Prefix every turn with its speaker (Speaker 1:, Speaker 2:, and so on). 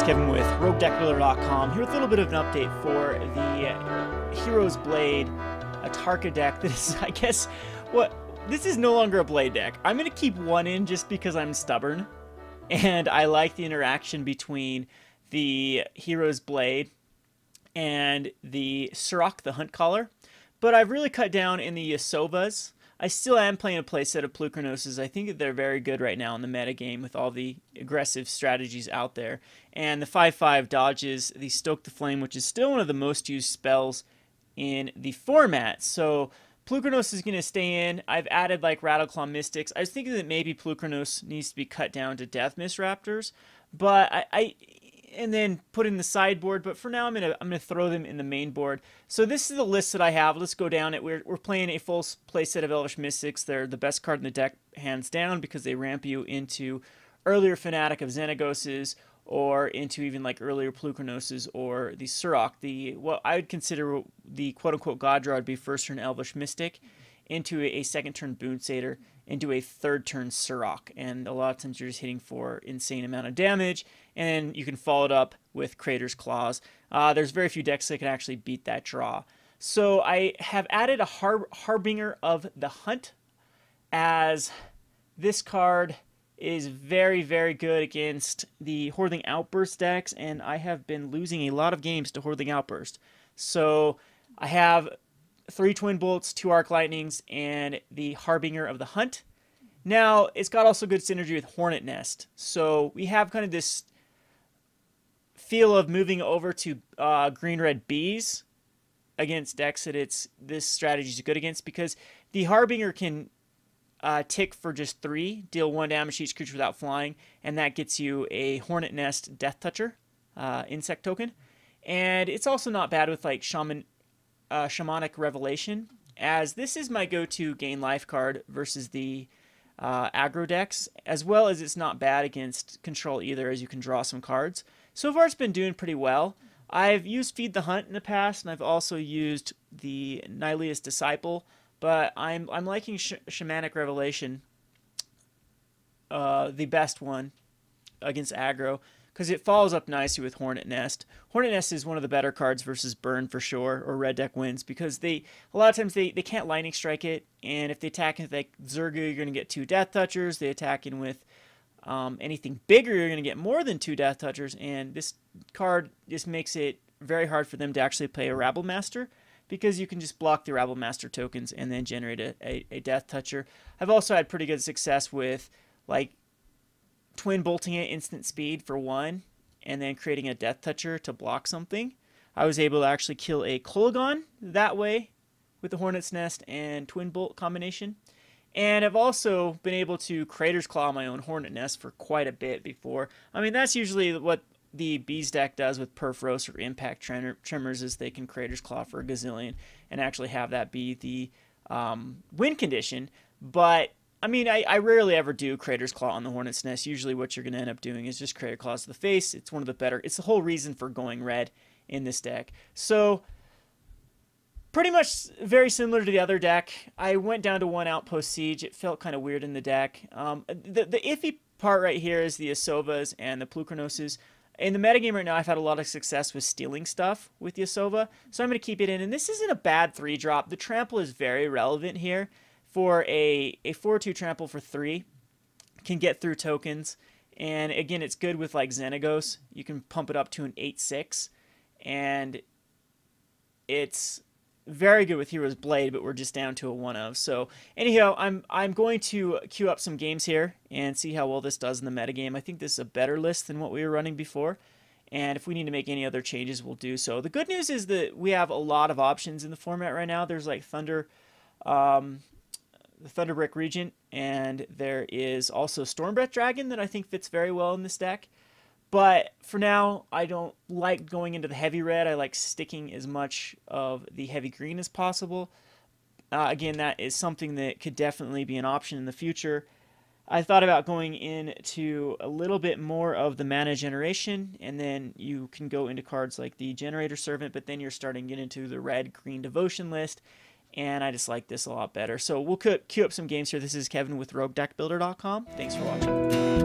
Speaker 1: Kevin with RogueDeckBuilder.com here with a little bit of an update for the Hero's Blade, a Tarka deck that is, I guess, this is no longer a Blade deck. I'm going to keep one in just because I'm stubborn, and I like the interaction between the Hero's Blade and the Surrak, the Hunt Caller, but I've really cut down in the Yasovas. I still am playing a playset of Polukranos. I think that they're very good right now in the metagame with all the aggressive strategies out there. And the 5/5 dodges the Stoke the Flame, which is still one of the most used spells in the format. So Polukranos is going to stay in. I've added like Rattleclaw Mystics. I was thinking that maybe Polukranos needs to be cut down to Death Mist Raptors, but and then put in the sideboard, but for now I'm gonna throw them in the main board. So this is the list that I have. Let's go down it. We're playing a full play set of Elvish Mystics. They're the best card in the deck, hands down, because they ramp you into earlier Fanatic of Xenagoses, or into even like earlier Polukranos or the Surrak. What I would consider the quote-unquote God Draw would be first turn Elvish Mystic, into a second turn Boon Satyr, into a third turn Surrak. And a lot of times you're just hitting for insane amount of damage, and you can follow it up with Crater's Claws. There's very few decks that can actually beat that draw. So I have added a Harbinger of the Hunt, as this card is very, very good against the Hordeling Outburst decks, and I have been losing a lot of games to Hordeling Outburst. So I have 3 Twin Bolts, 2 Arc Lightnings, and the Harbinger of the Hunt. Now, it's got also good synergy with Hornet Nest. So we have kind of this feel of moving over to green-red bees against decks that this strategy is good against, because the Harbinger can tick for just 3, deal 1 damage to each creature without flying, and that gets you a Hornet Nest Death Toucher insect token. And it's also not bad with like Shamanic Revelation, as this is my go-to gain life card versus the aggro decks, as well as it's not bad against control either, as you can draw some cards. So far it's been doing pretty well. I've used Feed the Hunt in the past, and I've also used the Nylea's Disciple, but I'm liking Shamanic Revelation, the best one against aggro, because it follows up nicely with Hornet Nest. Hornet Nest is one of the better cards versus Burn for sure, or Red Deck wins, because a lot of times they can't Lightning Strike it, and if they attack with like Zergu, you're going to get 2 Death Touchers. They attack in with anything bigger, you're going to get more than 2 Death Touchers, and this card just makes it very hard for them to actually play a Rabble Master, because you can just block the Rabble Master tokens and then generate a Death Toucher. I've also had pretty good success with like Twin Bolting it instant speed for 1, and then creating a Death Toucher to block something. I was able to actually kill a Kolaghan that way with the Hornet's Nest and Twin Bolt combination. And I've also been able to Crater's Claw my own Hornet Nest for quite a bit before. I mean, that's usually what the Bees deck does with Perforos or Impact Tremors, is they can Crater's Claw for a gazillion and actually have that be the win condition. But I mean, I rarely ever do Crater's Claw on the Hornet's Nest. Usually what you're going to end up doing is just Crater Claws to the face. It's one of the better, it's the whole reason for going red in this deck. So pretty much very similar to the other deck. I went down to 1 Outpost Siege. It felt kind of weird in the deck. The iffy part right here is the Yasovas and the Polukranos. In the metagame right now, I've had a lot of success with stealing stuff with Yasova, so I'm going to keep it in. And this isn't a bad 3-drop. The trample is very relevant here. For a 4/2 trample for 3, can get through tokens. And again, it's good with like Xenagos. You can pump it up to an 8/6. And it's very good with Hero's Blade, but we're just down to a 1 of. So anyhow, I'm going to queue up some games here and see how well this does in the metagame. I think this is a better list than what we were running before. And if we need to make any other changes, we'll do so. The good news is that we have a lot of options in the format right now. There's like the Thunderbrick Regent, and there is also Stormbreath Dragon that I think fits very well in this deck. But for now, I don't like going into the heavy red. I like sticking as much of the heavy green as possible. Again, that is something that could definitely be an option in the future. I thought about going into a little bit more of the mana generation, and then you can go into cards like the Generator Servant, but then you're starting to get into the red-green devotion list, and I just like this a lot better. So we'll queue up some games here. This is Kevin with RogueDeckBuilder.com. Thanks for watching.